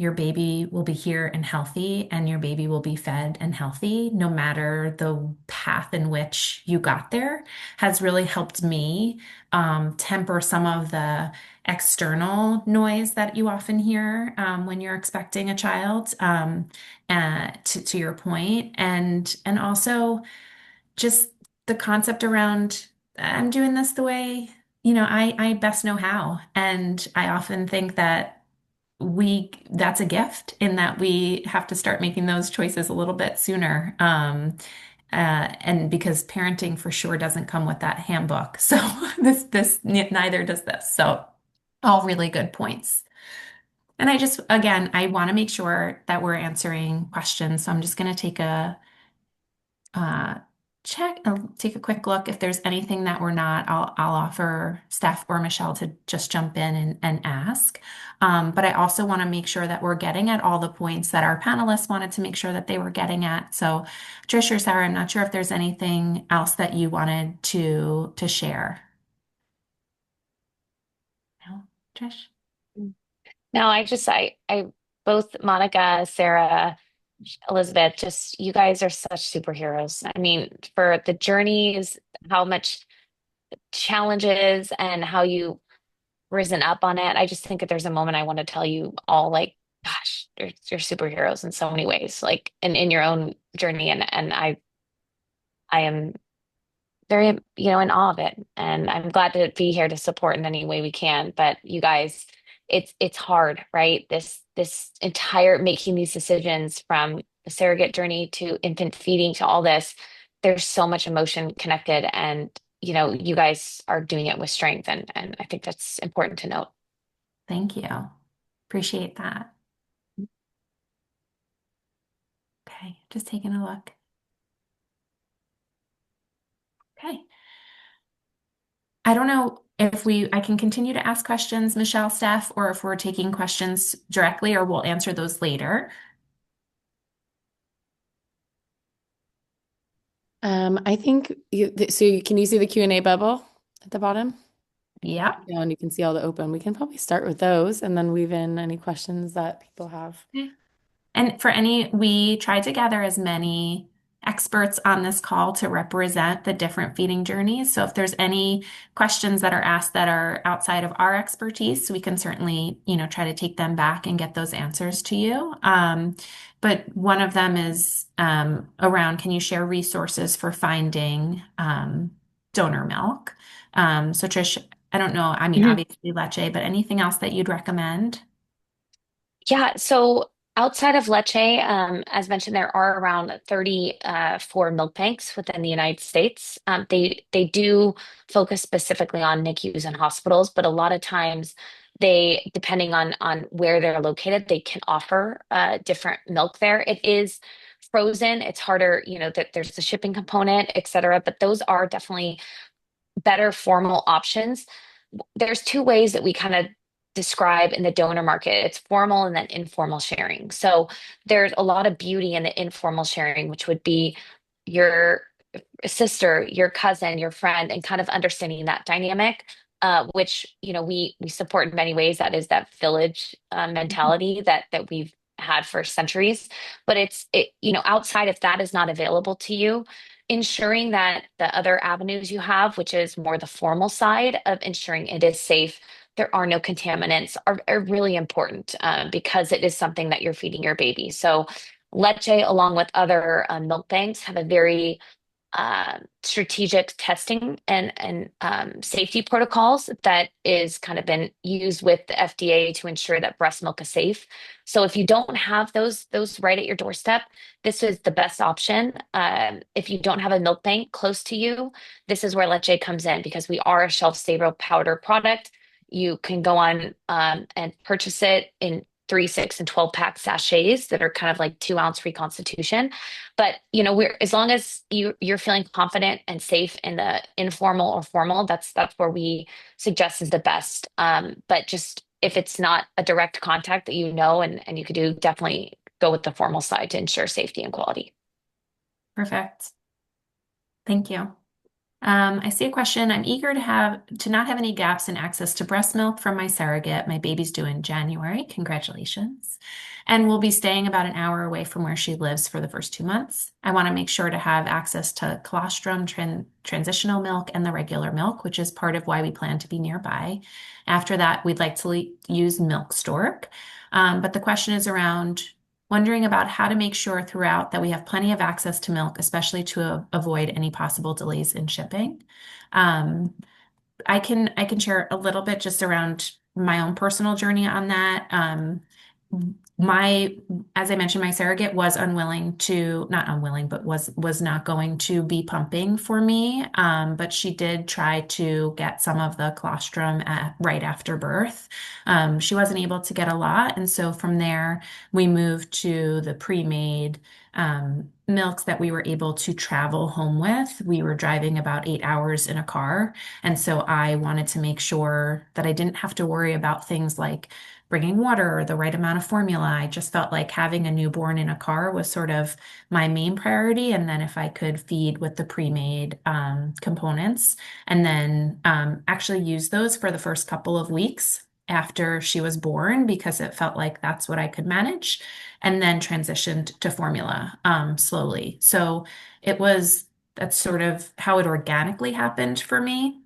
your baby will be here and healthy, and your baby will be fed and healthy, no matter the path in which you got there, has really helped me temper some of the external noise that you often hear when you're expecting a child, to your point, and also just the concept around I'm doing this the way, I best know how. And I often think that that's a gift in that we have to start making those choices a little bit sooner. And because parenting for sure doesn't come with that handbook. So neither does this. So all really good points. And again, I want to make sure that we're answering questions. So I'm just going to uh, I'll take a quick look. If there's anything that we're not, I'll offer Steph or Michelle to just jump in and ask. But I also want to make sure that we're getting at all the points that our panelists wanted to make sure that they were getting at. So Trish or Sarah, I'm not sure if there's anything else that you wanted to share. No, Trish? No, both Monica, Sarah, Elizabeth, just you guys are such superheroes. I mean, for the journeys, how much challenges and how you risen up on it. I just think that there's a moment I want to tell you all, like, gosh, you're superheroes in so many ways, like in your own journey. And I am very, in awe of it. And I'm glad to be here to support in any way we can. But you guys, it's hard, right? This entire making these decisions from the surrogate journey to infant feeding to all this, there's so much emotion connected. And, you guys are doing it with strength. And I think that's important to note. Thank you. Appreciate that. Okay, just taking a look. Okay. I don't know if I can continue to ask questions, Michelle, Steph, or if we're taking questions directly, or we'll answer those later. I think can you see the Q&A bubble at the bottom? Yeah. Yeah, and you can see all the open. We can probably start with those and then weave in any questions that people have. Okay. And we tried to gather as many experts on this call to represent the different feeding journeys. So if there's any questions that are asked that are outside of our expertise, we can certainly, try to take them back and get those answers to you. But one of them is around, can you share resources for finding donor milk? So Trish, I don't know, I mean, obviously Leche, but anything else that you'd recommend? Yeah, so outside of Leche, as mentioned, there are around 34 milk banks within the United States. They do focus specifically on NICUs and hospitals, but a lot of times depending on where they're located, they can offer different milk there. It is frozen. It's harder, that there's the shipping component, et cetera, but those are definitely better formal options. There's two ways that we kind of describe in the donor market. It's formal and then informal sharing. So there's a lot of beauty in the informal sharing, which would be your sister, your cousin, your friend, and kind of understanding that dynamic, which we support in many ways. That is that village mentality that we've had for centuries. But outside, if that is not available to you, ensuring that the other avenues you have, which is more the formal side of ensuring it is safe, there are no contaminants, are really important because it is something that you're feeding your baby. So Leche, along with other milk banks, have a very strategic testing and safety protocols that is kind of been used with the FDA to ensure that breast milk is safe. So if you don't have those right at your doorstep, this is the best option. If you don't have a milk bank close to you, this is where Leche comes in because we are a shelf-stable powder product. You can go on and purchase it in 3, 6, and 12 pack sachets that are kind of like 2-ounce reconstitution. But we're as long as you're feeling confident and safe in the informal or formal, that's where we suggest is the best. But just if it's not a direct contact that and you could do, definitely go with the formal side to ensure safety and quality. Perfect. Thank you. I see a question. I'm eager to not have any gaps in access to breast milk from my surrogate. My baby's due in January. Congratulations. And we'll be staying about an hour away from where she lives for the first 2 months. I want to make sure to have access to colostrum, transitional milk, and the regular milk, which is part of why we plan to be nearby. After that, we'd like to use milk stork. But the question is around wondering about how to make sure throughout that we have plenty of access to milk, especially to avoid any possible delays in shipping. Um, I can share a little bit just around my own personal journey on that. My As I mentioned, my surrogate was unwilling to, not unwilling, but was not going to be pumping for me. But she did try to get some of the colostrum right after birth. She wasn't able to get a lot, and so from there we moved to the pre-made milks that we were able to travel home with. We were driving about 8 hours in a car. And so I wanted to make sure that I didn't have to worry about things like bringing water or the right amount of formula. I just felt like having a newborn in a car was sort of my main priority. And then if I could feed with the pre-made components and then actually use those for the first couple of weeks after she was born because it felt like that's what I could manage, and then transitioned to formula slowly. So that's sort of how it organically happened for me.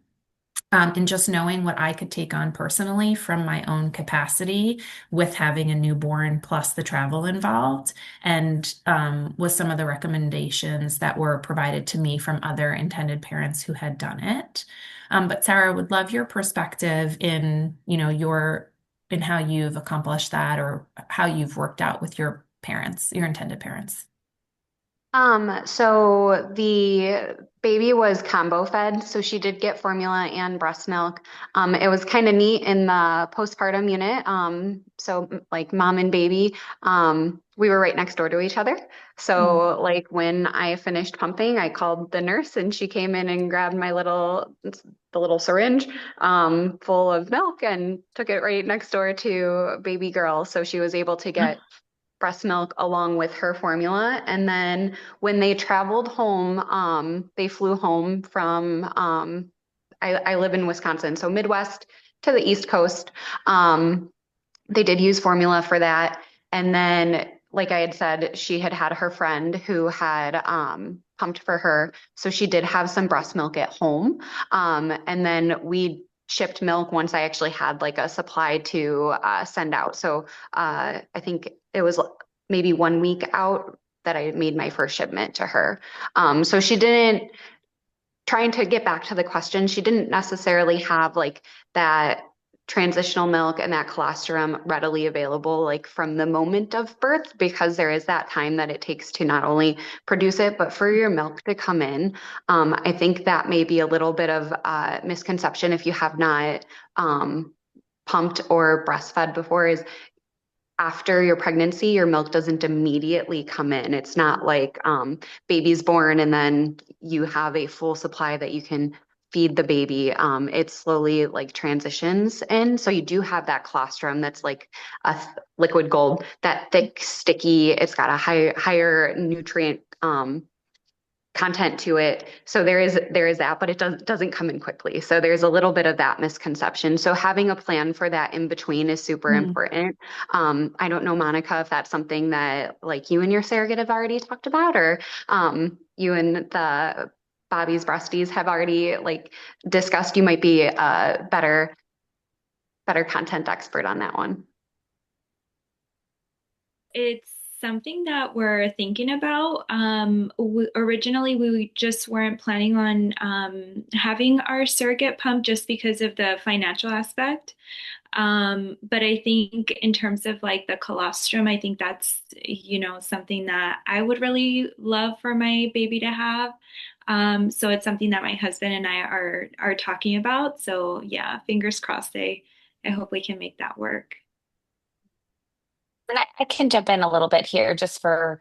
And just knowing what I could take on personally from my own capacity with having a newborn plus the travel involved, and with some of the recommendations that were provided to me from other intended parents who had done it. But Sarah, would love your perspective in, in how you've accomplished that or how you've worked out with your parents, your intended parents. So the baby was combo fed, so she did get formula and breast milk. It was kind of neat in the postpartum unit. So like mom and baby, we were right next door to each other. Mm. So like when I finished pumping, I called the nurse and she came in and grabbed the little syringe, full of milk and took it right next door to baby girl. So she was able to get breast milk along with her formula. And then when they traveled home, they flew home from, I live in Wisconsin, so Midwest to the East Coast. They did use formula for that. And then, like I had said, she had had her friend who had pumped for her. So she did have some breast milk at home. And then we shipped milk once I actually had like a supply to send out. So I think it was maybe 1 week out that I made my first shipment to her. So she didn't, trying to get back to the question, she didn't necessarily have like that transitional milk and that colostrum readily available like from the moment of birth, because there is that time that it takes to not only produce it but for your milk to come in. I think that may be a little bit of misconception if you have not pumped or breastfed before, is after your pregnancy, your milk doesn't immediately come in. It's not like baby's born and then you have a full supply that you can feed the baby. It slowly like transitions in. So you do have that colostrum that's like a liquid gold, that thick, sticky. It's got a higher nutrient content to it. So there is that, but it doesn't come in quickly. So there's a little bit of that misconception. So having a plan for that in between is super Mm. important. I don't know, Monica, if that's something that like you and your surrogate have already talked about, or you and the Bobbie's breasties have already like discussed. You might be a better content expert on that one. It's something that we're thinking about. Originally, we just weren't planning on having our surrogate pump just because of the financial aspect. But I think in terms of like the colostrum, I think that's, something that I would really love for my baby to have. So it's something that my husband and I are talking about. So yeah, fingers crossed. I hope we can make that work. And I can jump in a little bit here just for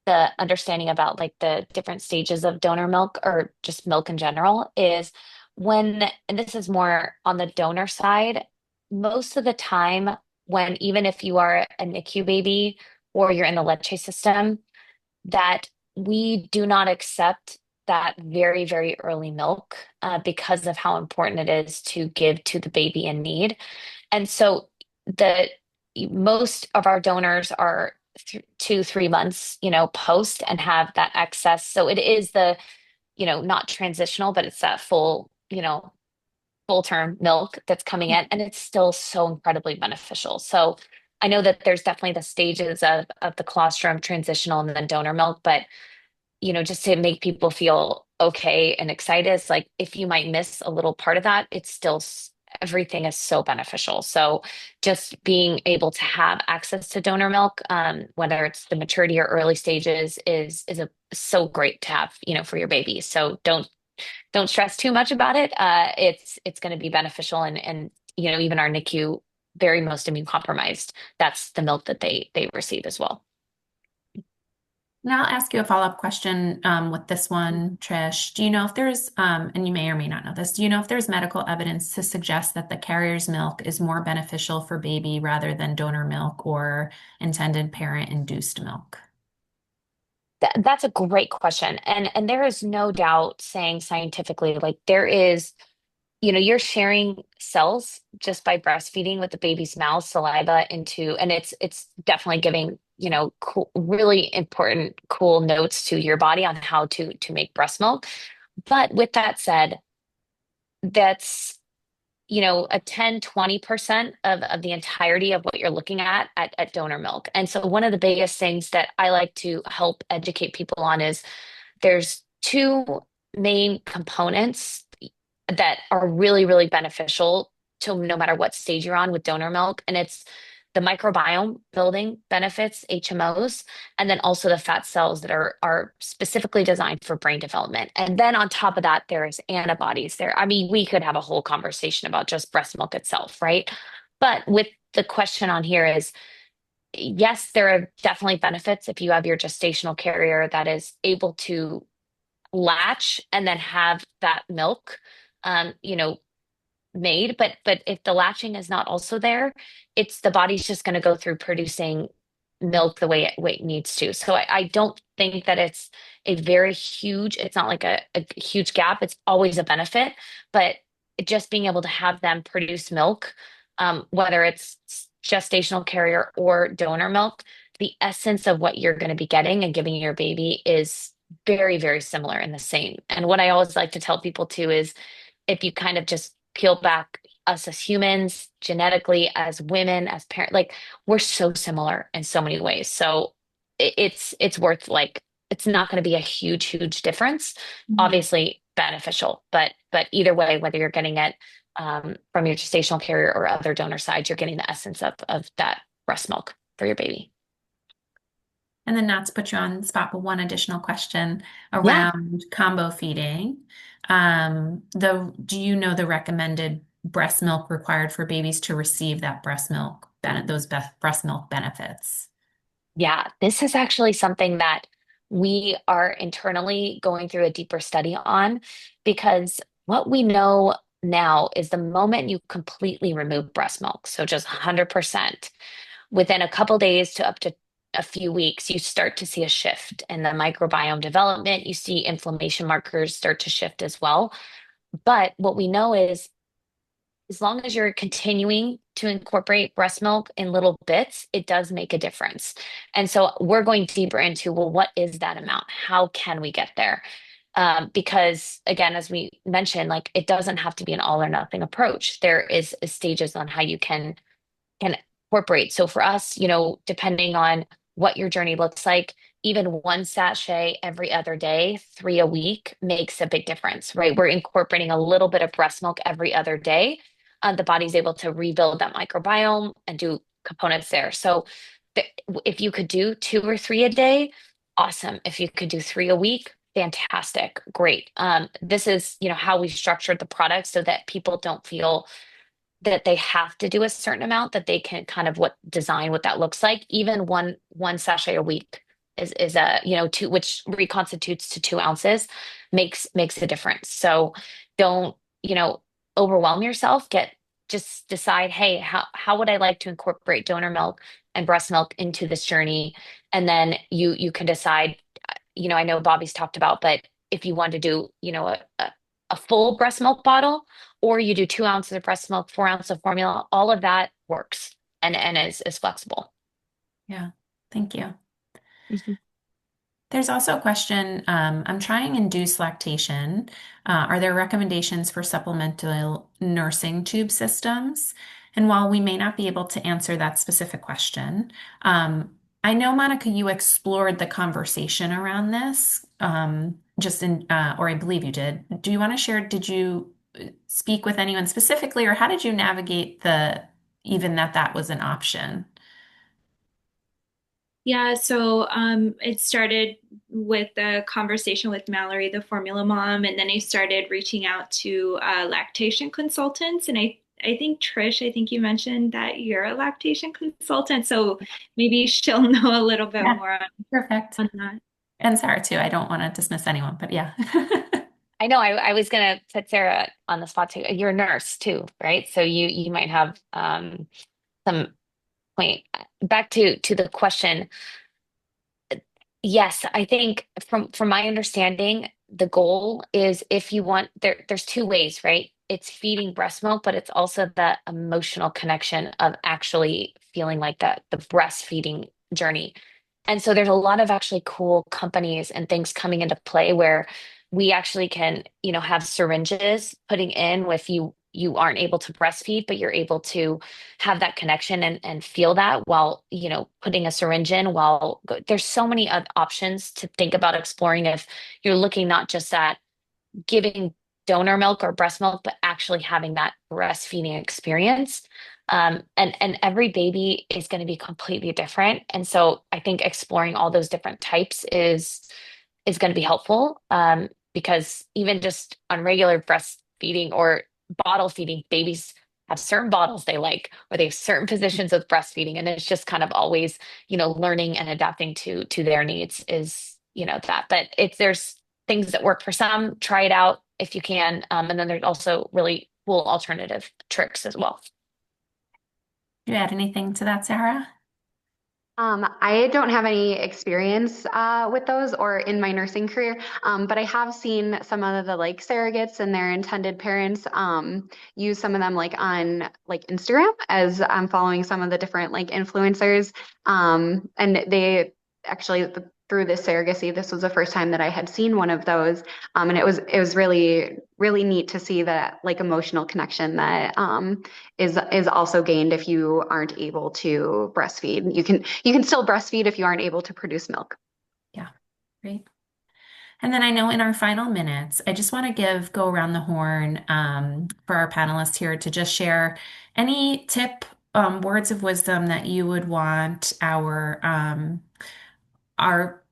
the understanding about like the different stages of donor milk or just milk in general is and this is more on the donor side, most of the time when even if you are a NICU baby or you're in the leche system, that we do not accept that very, very early milk because of how important it is to give to the baby in need. And so the most of our donors are th 2, 3 months, post and have that excess. So it is not transitional, but it's that full term milk that's coming in, and it's still so incredibly beneficial. So I know that there's definitely the stages of the colostrum, transitional, and then donor milk, but just to make people feel okay and excited, it's like if you might miss a little part of that, it's still everything is so beneficial. So just being able to have access to donor milk, whether it's the maturity or early stages, is so great to have, for your baby. So don't stress too much about it. It's going to be beneficial, and even our NICU, very most immune compromised, that's the milk that they receive as well. Now I'll ask you a follow-up question with this one, Trish. Do you know if there's, and you may or may not know this, do you know if there's medical evidence to suggest that the carrier's milk is more beneficial for baby rather than donor milk or intended parent-induced milk? That's a great question. And there is no doubt saying scientifically, like there is, you're sharing cells just by breastfeeding with the baby's mouth, saliva into, and it's definitely giving, cool, really important, cool notes to your body on how to make breast milk. But with that said, that's a 10, 20% of the entirety of what you're looking at donor milk. And so one of the biggest things that I like to help educate people on is there's two main components that are really, really beneficial to no matter what stage you're on with donor milk. And it's the microbiome building benefits, HMOs, and then also the fat cells that are specifically designed for brain development. And then on top of that, there is antibodies there. I mean, we could have a whole conversation about just breast milk itself, right? But with the question on here is, yes, there are definitely benefits if you have your gestational carrier that is able to latch and then have that milk, um, you know, made. But if the latching is not also there, it's the body's just going to go through producing milk the way it needs to. So I don't think that it's a very huge, it's not like a huge gap. It's always a benefit, but just being able to have them produce milk, whether it's gestational carrier or donor milk, the essence of what you're going to be getting and giving your baby is very, very similar and the same. And what I always like to tell people too is if you kind of just peel back us as humans, genetically, as women, as parents, like we're so similar in so many ways. So it's worth like it's not going to be a huge, huge difference. Mhm. Obviously beneficial, but either way, whether you're getting it from your gestational carrier or other donor side, you're getting the essence of that breast milk for your baby. And then not to put you on the spot, but one additional question Yeah. around combo feeding. Do you know the recommended breast milk required for babies to receive that breast milk benefits? Yeah, this is actually something that we are internally going through a deeper study on because what we know now is the moment you completely remove breast milk, so just 100%, within a couple days to up to a few weeks, you start to see a shift in the microbiome development. You see inflammation markers start to shift as well. But what we know is as long as you're continuing to incorporate breast milk in little bits, it does make a difference. And so we're going deeper into, well, what is that amount? How can we get there? Because again, as we mentioned, like it doesn't have to be an all or nothing approach. There is stages on how you can incorporate. So for us, depending on what your journey looks like, even one sachet every other day, three a week makes a big difference, right? We're incorporating a little bit of breast milk every other day. The body's able to rebuild that microbiome and do components there. So if you could do two or three a day, awesome. If you could do three a week, fantastic, great. This is, how we structured the product so that people don't feel that they have to do a certain amount, that they can kind of design what that looks like. Even one sachet a week is a, two, which reconstitutes to 2 ounces, makes a difference. So don't, overwhelm yourself. Just decide, hey, how would I like to incorporate donor milk and breast milk into this journey? And then you can decide, I know Bobbie's talked about, but if you want to do, a full breast milk bottle, or you do 2 ounces of breast milk, 4 ounces of formula, all of that works and is flexible. Yeah. Thank you. Mhm. There's also a question, I'm trying induced lactation. Are there recommendations for supplemental nursing tube systems? And while we may not be able to answer that specific question, I know, Monica, you explored the conversation around this, or I believe you did. Do you want to share, did you speak with anyone specifically, or how did you navigate even that was an option? Yeah, so it started with a conversation with Mallory, the formula mom, and then I started reaching out to lactation consultants. And I think Trish, I think you mentioned that you're a lactation consultant, so maybe she'll know a little bit Yeah, more perfect. on that. And Sarah too. I don't want to dismiss anyone, but yeah. I know I was gonna put Sarah on the spot too. You're a nurse too, right? So you might have some point. Back to the question. Yes, I think from my understanding, the goal is, if you want, there's two ways, right? It's feeding breast milk, but it's also the emotional connection of actually feeling like the breastfeeding journey. And so there's a lot of actually cool companies and things coming into play where we actually can, have syringes putting in with you aren't able to breastfeed, but you're able to have that connection and feel that while, putting a syringe in there's so many options to think about exploring if you're looking not just at giving donor milk or breast milk, but actually having that breastfeeding experience. And every baby is going to be completely different. And so I think exploring all those different types is going to be helpful, because even just on regular breastfeeding or bottle feeding, babies have certain bottles they like, or they have certain positions with breastfeeding, and it's just kind of always, learning and adapting to their needs is, that. But if there's things that work for some, try it out if you can, and then there's also really cool alternative tricks as well. Do you add anything to that, Sarah? I don't have any experience with those or in my nursing career, but I have seen some of the like surrogates and their intended parents use some of them like on like Instagram, as I'm following some of the different like influencers, and they actually through this surrogacy, this was the first time that I had seen one of those, and it was really neat to see that like emotional connection that is also gained if you aren't able to breastfeed. You can still breastfeed if you aren't able to produce milk. Yeah, great. And then I know in our final minutes, I just want to go around the horn for our panelists here to just share any words of wisdom that you would want our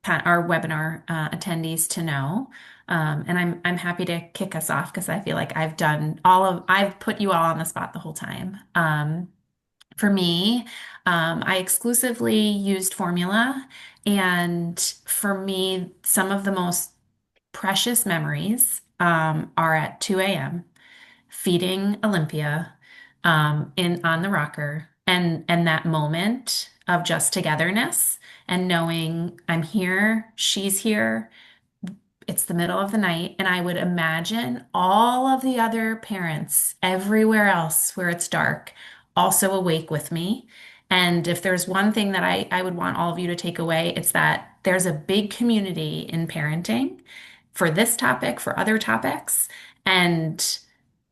webinar attendees to know. And I'm happy to kick us off because I feel like I've put you all on the spot the whole time. For me, I exclusively used formula, and for me, some of the most precious memories are at 2 a.m. feeding Olympia in on the rocker, and that moment of just togetherness and knowing I'm here, she's here, it's the middle of the night, and I would imagine all of the other parents everywhere else where it's dark also awake with me. And if there's one thing that I would want all of you to take away, it's that there's a big community in parenting for this topic, for other topics, and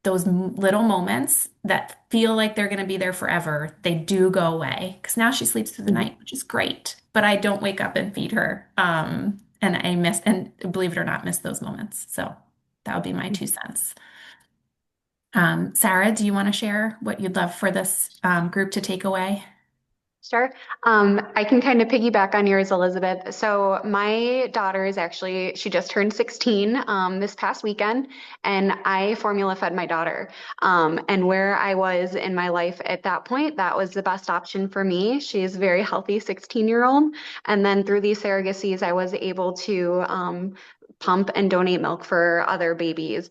those little moments that feel like they're going to be there forever, they do go away. Because now she sleeps through the Mhm. night, which is great, but I don't wake up and feed her. And believe it or not, miss those moments. So that would be my 2 cents. Sarah, do you want to share what you'd love for this group to take away? Sure. I can kind of piggyback on yours, Elizabeth. So my daughter she just turned 16 this past weekend, and I formula fed my daughter. And where I was in my life at that point, that was the best option for me. She's a very healthy 16-year-old. And then through these surrogacies, I was able to pump and donate milk for other babies.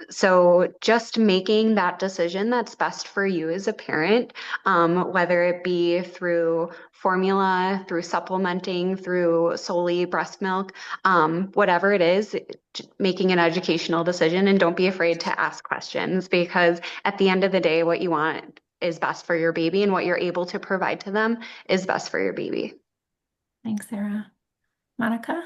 So just making that decision that's best for you as a parent, whether it be through formula, through supplementing, through solely breast milk, whatever it is, making an educational decision, and don't be afraid to ask questions, because at the end of the day, what you want is best for your baby, and what you're able to provide to them is best for your baby. Thanks, Sarah. Monica?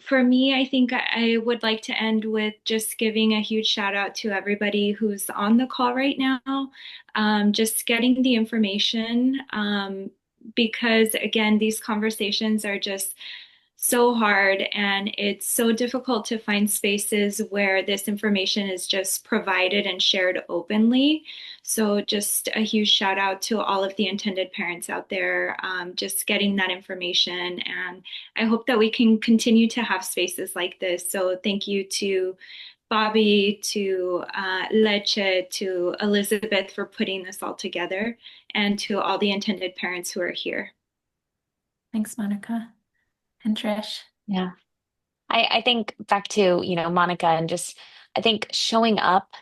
For me, I think I would like to end with just giving a huge shout out to everybody who's on the call right now. Just getting the information, because again, these conversations are just so hard, and it's so difficult to find spaces where this information is just provided and shared openly. So just a huge shout out to all of the intended parents out there, just getting that information. And I hope that we can continue to have spaces like this. So thank you to Bobbie, to Leche, to Elizabeth for putting this all together, and to all the intended parents who are here. Thanks, Monica. And Trish? Yeah. I think back to, Monica, and just I think showing up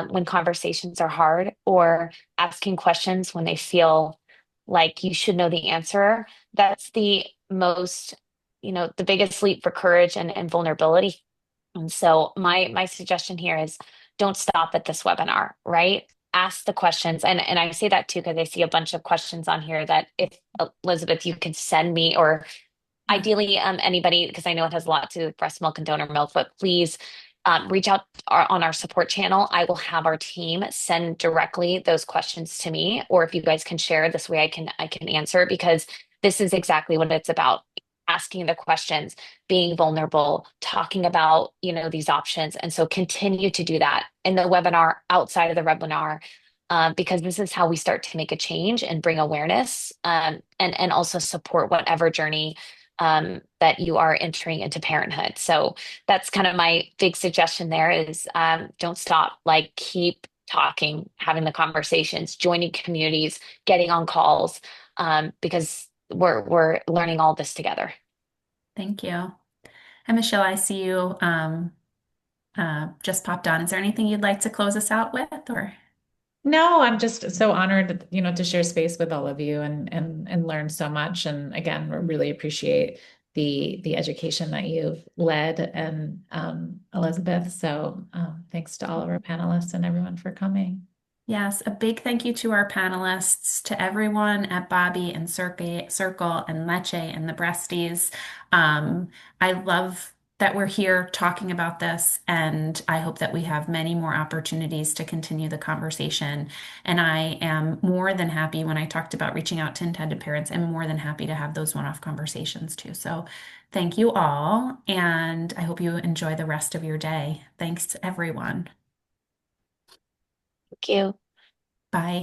when conversations are hard, or asking questions when they feel like you should know the answer, that's the most, the biggest leap for courage and vulnerability. And so my suggestion here is don't stop at this webinar, right? Ask the questions. And I say that too because I see a bunch of questions on here that if Elizabeth, you could send me, or Yeah. ideally, anybody, because I know it has a lot to do with breast milk and donor milk, but please reach out on our support channel. I will have our team send directly those questions to me, or if you guys can share this way, I can answer, because this is exactly what it's about. Asking the questions, being vulnerable, talking about, these options. And so continue to do that in the webinar, outside of the webinar, because this is how we start to make a change and bring awareness, and also support whatever journey that you are entering into parenthood. So that's kind of my big suggestion there is, don't stop, like keep talking, having the conversations, joining communities, getting on calls, because we're learning all this together. Thank you. And Michelle, I see you just popped on. Is there anything you'd like to close us out with, or? No, I'm just so honored, to share space with all of you and learn so much. And again, really appreciate the education that you've led, and Elizabeth. So thanks to all of our panelists and everyone for coming. Yes, a big thank you to our panelists, to everyone at Bobbie and Circle and Leche and the Breasties. I love that we're here talking about this, and I hope that we have many more opportunities to continue the conversation. And I am more than happy, when I talked about reaching out to intended parents, I'm more than happy to have those one-off conversations too. So thank you all, and I hope you enjoy the rest of your day. Thanks, everyone. Thank you. Bye.